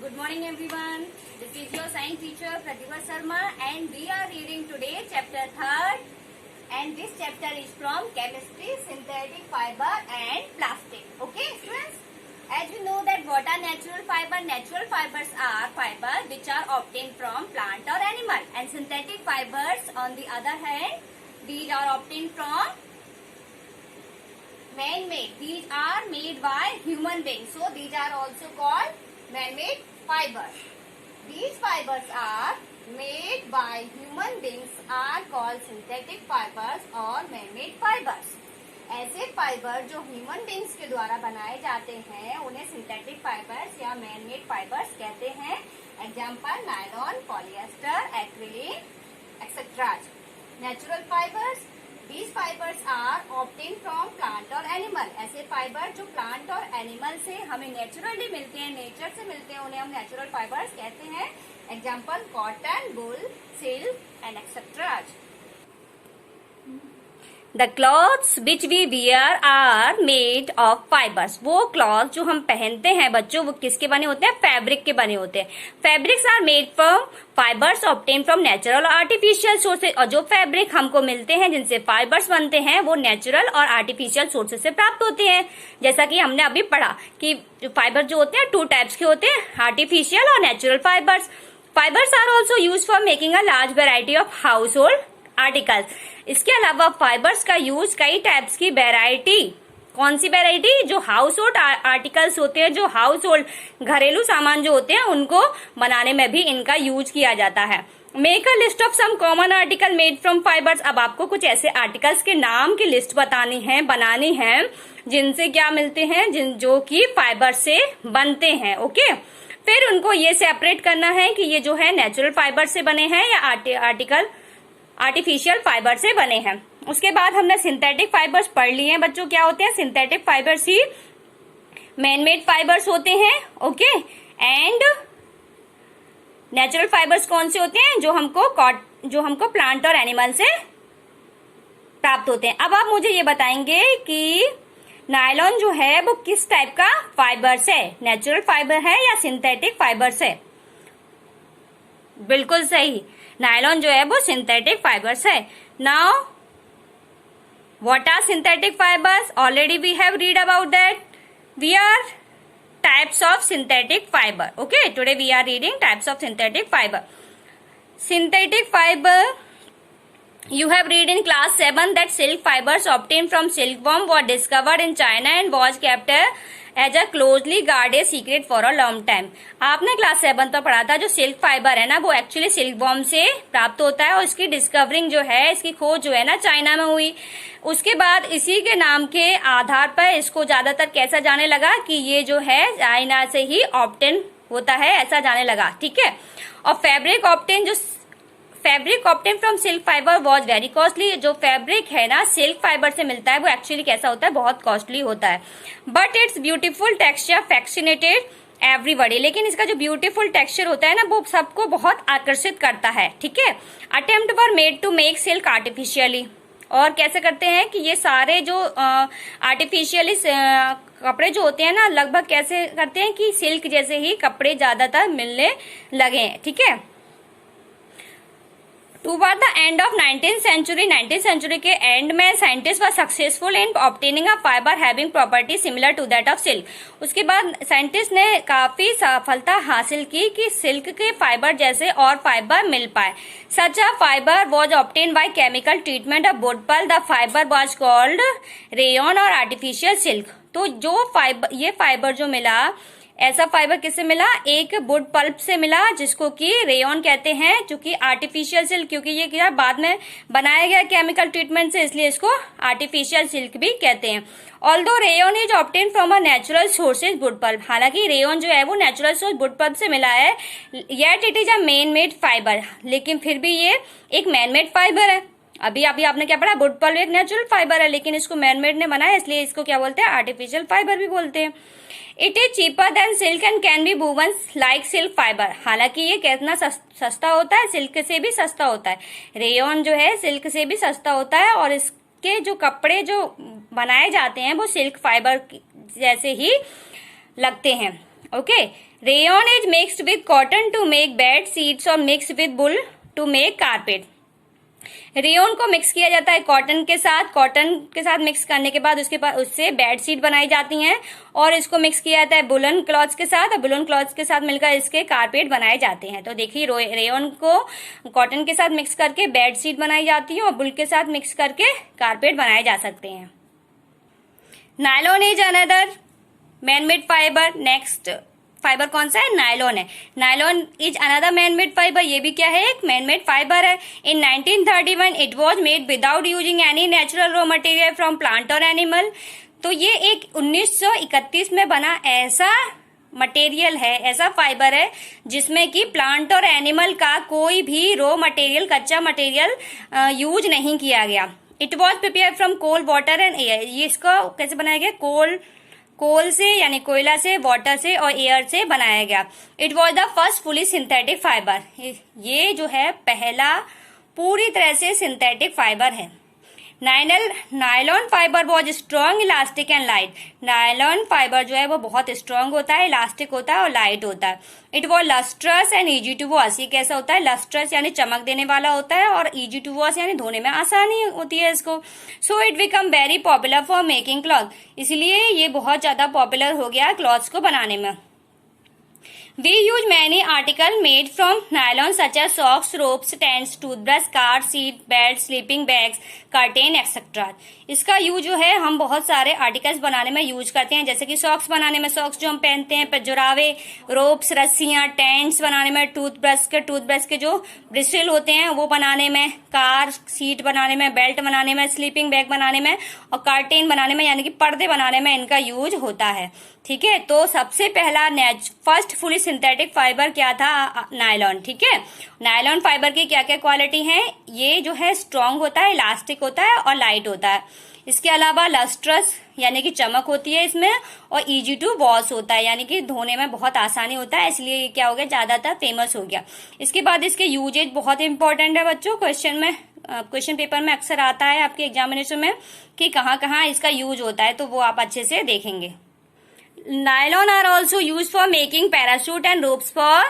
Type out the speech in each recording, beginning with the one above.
Good morning everyone. This is your science teacher Pratibha Sharma and we are reading today chapter 3rd and this chapter is from chemistry, synthetic fiber and plastic. Okay students? As you know that what are natural fiber? Natural fibers are fibers which are obtained from plant or animal, and synthetic fibers on the other hand these are obtained from man-made. These are made by human beings. So these are also called man-made fibers. These fibers are made by human beings are called synthetic fibers or man-made fibers. ऐसे fibre जो human beings के द्वारा बनाए जाते हैं उन्हें synthetic fibres या manmade fibres कहते हैं. Example nylon, polyester, acrylic etcetera. Natural fibres, these fibers are obtained from plant और animal. ऐसे फाइबर जो प्लांट और एनिमल से हमें नेचुरली मिलते हैं, नेचर से मिलते हैं, उन्हें हम नेचुरल फाइबर्स कहते हैं. Example cotton, wool, silk and etcetera. The clothes which we wear are made of fibers. वो क्लॉथ जो हम पहनते हैं बच्चों वो किसके बने होते हैं? फैब्रिक के बने होते हैं. Fabrics are made from fibres obtain from natural और आर्टिफिशियल सोर्सेज. और जो फैब्रिक हमको मिलते हैं जिनसे फाइबर्स बनते हैं वो नेचुरल और आर्टिफिशियल सोर्सेज से प्राप्त होते हैं. जैसा कि हमने अभी पढ़ा कि जो फाइबर जो होते हैं 2 टाइप्स के होते हैं, आर्टिफिशियल और natural fibres. Fibres are also use for making a large variety of household articles. इसके अलावा फाइबर्स का यूज कई टाइप्स की वेराइटी, कौन सी वेराइटी? जो हाउस होल्ड आर्टिकल्स होते हैं, जो हाउस होल्ड घरेलू सामान जो होते हैं उनको बनाने में भी इनका यूज किया जाता है. Make a list of some common article made from fibres. अब आपको कुछ ऐसे आर्टिकल्स के नाम की लिस्ट बनानी है जिनसे क्या मिलते हैं, जो कि फाइबर से बनते हैं. ओके, फिर उनको ये सेपरेट करना है कि ये जो है नेचुरल फाइबर से बने हैं या आर्टिफिशियल फाइबर से बने हैं. उसके बाद हमने सिंथेटिक फाइबर्स पढ़ लिए हैं बच्चों. क्या होते हैं? सिंथेटिक फाइबर्स ही मैन-मेड फाइबर्स होते हैं. ओके, एंड नेचुरल फाइबर्स कौन से होते हैं? जो हमको प्लांट और एनिमल से प्राप्त होते हैं. अब आप मुझे ये बताएंगे कि नायलॉन जो है वो किस टाइप का फाइबर्स है? नेचुरल फाइबर है या सिंथेटिक फाइबर्स है? बिल्कुल सही, नायलॉन जो है वो सिंथेटिक फाइबर्स है. Now what are synthetic fibres? Already we have read about that. We are types of synthetic fibre. Okay, today we are reading types of synthetic fibre. Synthetic fibre you have read in class 7 that silk fibers obtained from silkworm were discovered in China and was kept as a closely guarded secret for a long time. आपने class 7 पर पढ़ा था जो silk fibre है ना वो actually silkworm से प्राप्त होता है और इसकी डिस्कवरिंग जो है, इसकी खोज जो है ना चाइना में हुई. उसके बाद इसी के नाम के आधार पर इसको ज्यादातर कैसा जाने लगा कि ये जो है चाइना से ही ऑब्टेन होता है, ऐसा जाने लगा. ठीक है, और fabric obtain from silk fibre was very costly. जो फैब्रिक है ना सिल्क फाइबर से मिलता है वो एक्चुअली कैसा होता है? बहुत कॉस्टली होता है. But it's beautiful texture fascinated everybody. लेकिन इसका जो ब्यूटीफुल टेक्सचर होता है ना वो सबको बहुत आकर्षित करता है. ठीक है, attempt were made to make silk artificially. और कैसे करते हैं कि ये सारे जो आर्टिफिशियली कपड़े जो होते हैं ना लगभग कैसे करते हैं कि सिल्क जैसे ही कपड़े ज्यादातर मिलने लगे हैं. ठीक है, toward the end of 19th century के एंड में scientist were successful in obtaining a fibre having property similar to that of silk. उसके बाद साइंटिस्ट ने काफी सफलता हासिल की कि सिल्क के फाइबर जैसे और फाइबर मिल पाए. Such a fibre was obtain by chemical treatment of wood pulp. The fibre was called rayon और आर्टिफिशियल सिल्क. तो ये फाइबर जो मिला, ऐसा फाइबर किससे मिला? एक वुड पल्प से मिला जिसको कि रेयन कहते हैं, जो कि आर्टिफिशियल सिल्क, क्योंकि ये क्या बाद में बनाया गया केमिकल ट्रीटमेंट से इसलिए इसको आर्टिफिशियल सिल्क भी कहते हैं. Although rayon is obtain from a natural sources wood pulp. हालांकि रेयन जो है वो नेचुरल सोर्स वुड पल्प से मिला है, yet it is a man made fibre. लेकिन फिर भी ये एक मैन मेड फाइबर है. अभी आपने क्या पढ़ा? वुड पल्प एक नेचुरल फाइबर है लेकिन इसको मैन मेड ने बनाया इसलिए इसको क्या बोलते हैं? आर्टिफिशियल फाइबर भी बोलते हैं. It is cheaper than silk and can be woven like silk fibre. हालांकि ये कितना सस्ता होता है? सिल्क से भी सस्ता होता है. रेयन जो है सिल्क से भी सस्ता होता है और इसके जो कपड़े जो बनाए जाते हैं वो सिल्क फाइबर जैसे ही लगते हैं. Okay, rayon is mixed with cotton to make bed sheets और mix with wool to make carpet. Rayon को मिक्स किया जाता है कॉटन के साथ मिक्स करने के बाद उससे बेड शीट बनाई जाती हैं, और इसको मिक्स किया जाता है वुलन क्लॉथ्स के साथ, और वुलन क्लॉथ्स के साथ मिलकर इसके कारपेट बनाए जाते हैं। तो देखिए रेयन को कॉटन के साथ मिक्स करके बेड शीट बनाई जाती है और वुल के साथ मिक्स करके कारपेट बनाए जा सकते हैं। Nylon is another manmade fibre. Next fibre कौन सा है? नायलॉन है। Nylon is another manmade fibre. ये भी क्या है? एक मैनमेड फाइबर है। इन 1931 it was made without using any natural raw material from plant और एनिमल। तो ये एक 1931 में बना ऐसा मटेरियल है, ऐसा फाइबर है जिसमें कि प्लांट और एनिमल का कोई भी रॉ मटेरियल, कच्चा मटेरियल यूज नहीं किया गया। It was prepare from coal, water and air. ये इसको कैसे बनाया गया? कोल से यानी कोयला से, वाटर से और एयर से बनाया गया। It was the first fully synthetic fibre. ये जो है पहला पूरी तरह से सिंथेटिक फाइबर है। Nylon fibre was strong, elastic and light. Nylon fibre जो है वो बहुत स्ट्रॉन्ग होता है, इलास्टिक होता है और लाइट होता है। It was lustrous and easy to wash. ये कैसा होता है? लस्ट्रस यानी चमक देने वाला होता है, और इजी टू वॉश यानी धोने में आसानी होती है इसको। So it become very popular for making cloth. इसलिए ये बहुत ज्यादा पॉपुलर हो गया क्लॉथ्स को बनाने में। We use many articles made from nylon such as socks, ropes, tents, toothbrush, car seat, bed, sleeping bags, curtain, etc. इसका यूज जो है हम बहुत सारे आर्टिकल्स बनाने में यूज करते हैं, जैसे कि सॉक्स बनाने में, सॉक्स जो हम पहनते हैं, जुरावे, रोप्स, रस्सियां, टेंट्स बनाने में, टूथब्रश के जो ब्रिस्टल होते हैं वो बनाने में, कार सीट बनाने में, बेल्ट बनाने में, स्लीपिंग बैग बनाने में और कर्टेन बनाने में यानी कि पर्दे बनाने में इनका यूज होता है। ठीक है, तो सबसे पहला फर्स्ट फुली सिंथेटिक फाइबर क्या था? नायलॉन। ठीक है, नायलॉन फाइबर की क्या क्या क्वालिटी है? ये जो है स्ट्रांग होता है, इलास्टिक होता है और लाइट होता है। इसके अलावा लस्ट्रस यानी कि चमक होती है इसमें, और इजी टू वॉश होता है यानी कि धोने में बहुत आसानी होता है, इसलिए ये क्या हो गया? ज्यादातर फेमस हो गया। इसके बाद इसके यूजेज बहुत इंपॉर्टेंट है बच्चों। क्वेश्चन पेपर में अक्सर आता है आपके एग्जामिनेशन में कि कहाँ कहाँ इसका यूज होता है, तो वो आप अच्छे से देखेंगे। Nylon are also use for making parachute and ropes for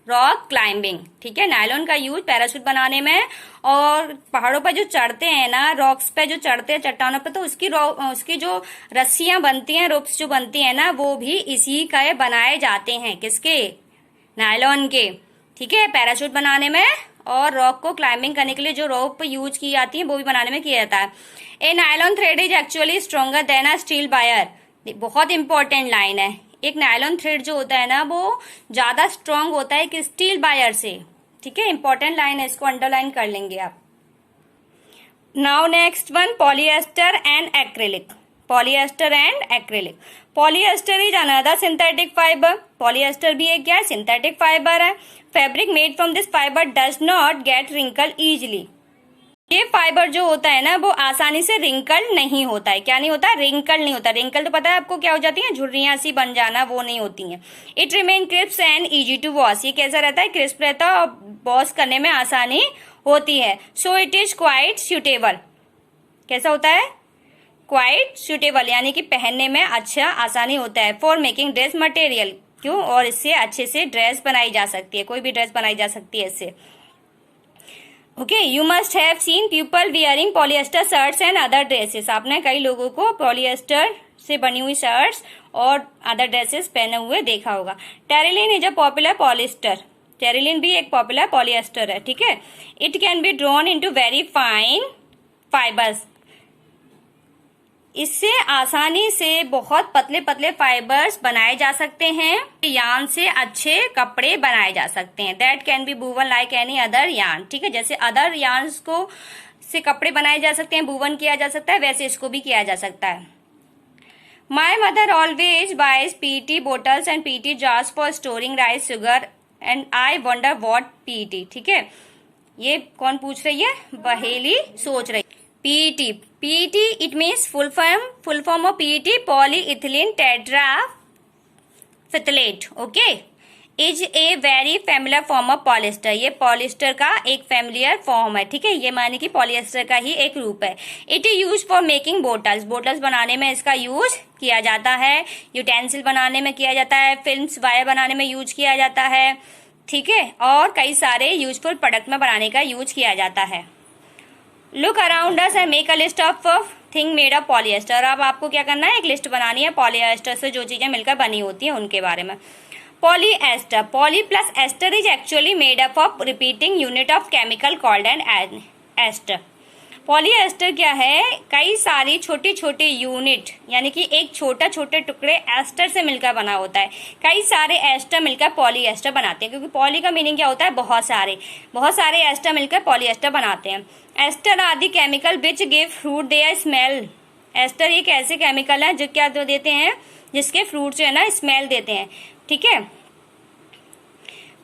rock climbing. ठीक है, नायलॉन का यूज पैराशूट बनाने में और पहाड़ों पर जो चढ़ते हैं ना, रॉक्स पे जो चढ़ते हैं, चट्टानों पे, तो उसकी जो रस्सियां बनती हैं, रोप्स जो बनती हैं ना, वो भी इसी का बनाए जाते हैं। किसके? नायलॉन के। ठीक है, पैराशूट बनाने में और रॉक को क्लाइंबिंग करने के लिए जो रोप यूज की जाती है वो भी बनाने में किया जाता है। A nylon thread is actually stronger than a steel wire. बहुत इंपॉर्टेंट लाइन है। एक नायलॉन थ्रेड जो होता है ना वो ज्यादा स्ट्रांग होता है कि स्टील वायर से। ठीक है, इंपॉर्टेंट लाइन है, इसको अंडरलाइन कर लेंगे आप। Now next one, polyester and acrylic. Polyester and acrylic. Polyester is another synthetic fibre. Polyester भी एक क्या है? सिंथेटिक फाइबर है। Fabric made from this fibre does not get wrinkle easily. ये फाइबर जो होता है ना वो आसानी से रिंकल नहीं होता है। क्या नहीं होता? रिंकल नहीं होता। रिंकल तो पता है आपको क्या हो जाती है? झुर्रियां सी बन जाना, वो नहीं होती हैं। It remain crisp and easy to wash. ये कैसा रहता है? क्रिस्प रहता है और वॉश करने में आसानी होती है। So it is quite suitable. कैसा होता है? क्वाइट सुटेबल यानी कि पहनने में अच्छा आसानी होता है। For making dress material. क्यों? और इससे अच्छे से ड्रेस बनाई जा सकती है, कोई भी ड्रेस बनाई जा सकती है इससे। Okay, you must have seen people wearing polyester shirts and other dresses. आपने कई लोगों को पॉलिएस्टर से बनी हुई शर्ट्स और अदर ड्रेसेस पहने हुए देखा होगा। Terylene is a popular polyester. Terylene भी एक पॉपुलर पॉलिएस्टर है। ठीक है, it can be drawn into very fine fibres. इससे आसानी से बहुत पतले पतले फाइबर्स बनाए जा सकते हैं। यार्न से अच्छे कपड़े बनाए जा सकते हैं। That can be woven like any other yarn. ठीक है, जैसे अदर यार्न्स को से कपड़े बनाए जा सकते हैं, वूवन किया जा सकता है, वैसे इसको भी किया जा सकता है। My mother always buys PET bottles and PET jars for storing rice sugar and I wonder what PET. ठीक है, ये कौन पूछ रही है? बहेली सोच रही। PT, PT it means full form of PT, polyethylene terephthalate. Okay, is a very familiar form of polyester. ये पॉलिस्टर का एक फेमिलियर फॉर्म है, ठीक है, ये माने कि पॉलिएस्टर का ही एक रूप है। It is use for making bottles, bottles बनाने में इसका यूज किया जाता है, यूटेंसिल बनाने में किया जाता है, फिल्म्स वायर बनाने में यूज किया जाता है, ठीक है, और कई सारे यूजफुल प्रोडक्ट में बनाने का यूज किया जाता है। Look around us and make a list of thing made of polyester. अब आपको क्या करना है, एक लिस्ट बनानी है पॉलिएस्टर से जो चीजें मिलकर बनी होती हैं उनके बारे में। Polyester, poly plus ester is actually made up of repeating unit of chemical called an ester. Polyester क्या है, कई सारी छोटी छोटी यूनिट यानी कि एक छोटा छोटे टुकड़े एस्टर से मिलकर बना होता है। कई सारे एस्टर मिलकर पॉलीएस्टर बनाते हैं, क्योंकि पॉली का मीनिंग क्या होता है, बहुत सारे एस्टर मिलकर पॉलीएस्टर बनाते हैं। एस्टर आदि chemical which give fruit their smell. Ester एक ऐसे केमिकल है जो क्या देते हैं, जिसके फ्रूट जो है ना स्मेल देते हैं, ठीक है।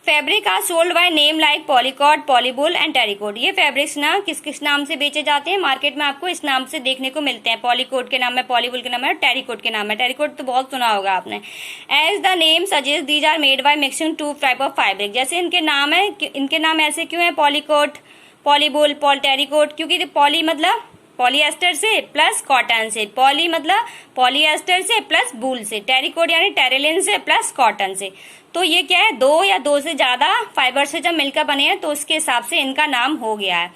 Fabric are sold by name like polycot, polywool and terrycot. ये फैब्रिक्स ना किस किस नाम से बेचे जाते हैं मार्केट में, आपको इस नाम से देखने को मिलते हैं। पॉलीकोट के नाम में, पॉलीबुल के नाम में, टेरिकोट के नाम में। टेरिकोट तो बहुत सुना होगा आपने। As the name suggest these are made by mixing two type of fabric. जैसे इनके नाम है, इनके नाम ऐसे क्यों है, पॉलीकोट, पॉलीबुल, टेरिकोट, क्योंकि पॉली मतलब पॉलीएस्टर से प्लस कॉटन से, पॉली मतलब पॉलीएस्टर से प्लस बूल से, टेरिकोट यानी टेरिलिन से प्लस कॉटन से। तो ये क्या है, दो या दो से ज्यादा फाइबर से जब मिलकर बने हैं तो उसके हिसाब से इनका नाम हो गया है।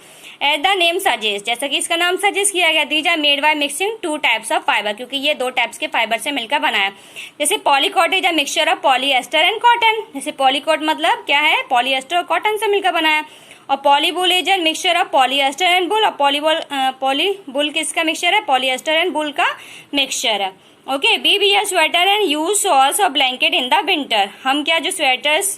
एज द नेम सजेस्ट, जैसा कि इसका नाम सजेस्ट किया गया, these are made by mixing two types of fibre, क्योंकि ये दो टाइप्स के फाइबर से मिलकर बना है। जैसे polycot is a mixture of polyester and cotton. जैसे पॉलीकॉट मतलब क्या है, पॉलीएस्टर और कॉटन से मिलकर बना है। और polywool is an mixture of polyester and wool. और पॉलीबुल किसका मिक्सचर है, पॉलीएस्टर एंड बुल का मिक्सचर है। Okay, we wear sweater and use shawls और ब्लैंकेट इन द विंटर। हम क्या जो स्वेटर्स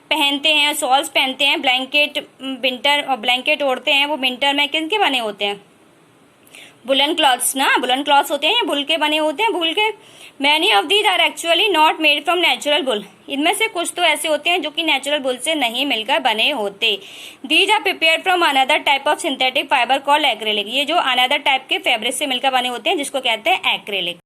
पहनते हैं, शॉल्स पहनते हैं, ब्लैंकेट विंटर और ब्लैंकेट ओढ़ते हैं, वो विंटर में किनके बने होते हैं, वुलन क्लॉथ्स ना, वुलन क्लॉथ्स होते हैं, बुल के बने होते हैं, बुल के। Many of these are actually not made from natural wool. इनमें से कुछ तो ऐसे होते हैं जो कि नेचुरल बुल से नहीं मिलकर बने होते। These are prepared from another type of synthetic fibre called acrylic. ये जो अनदर टाइप के फैब्रिक से मिलकर बने होते हैं जिसको कहते हैं एक्रेलिक।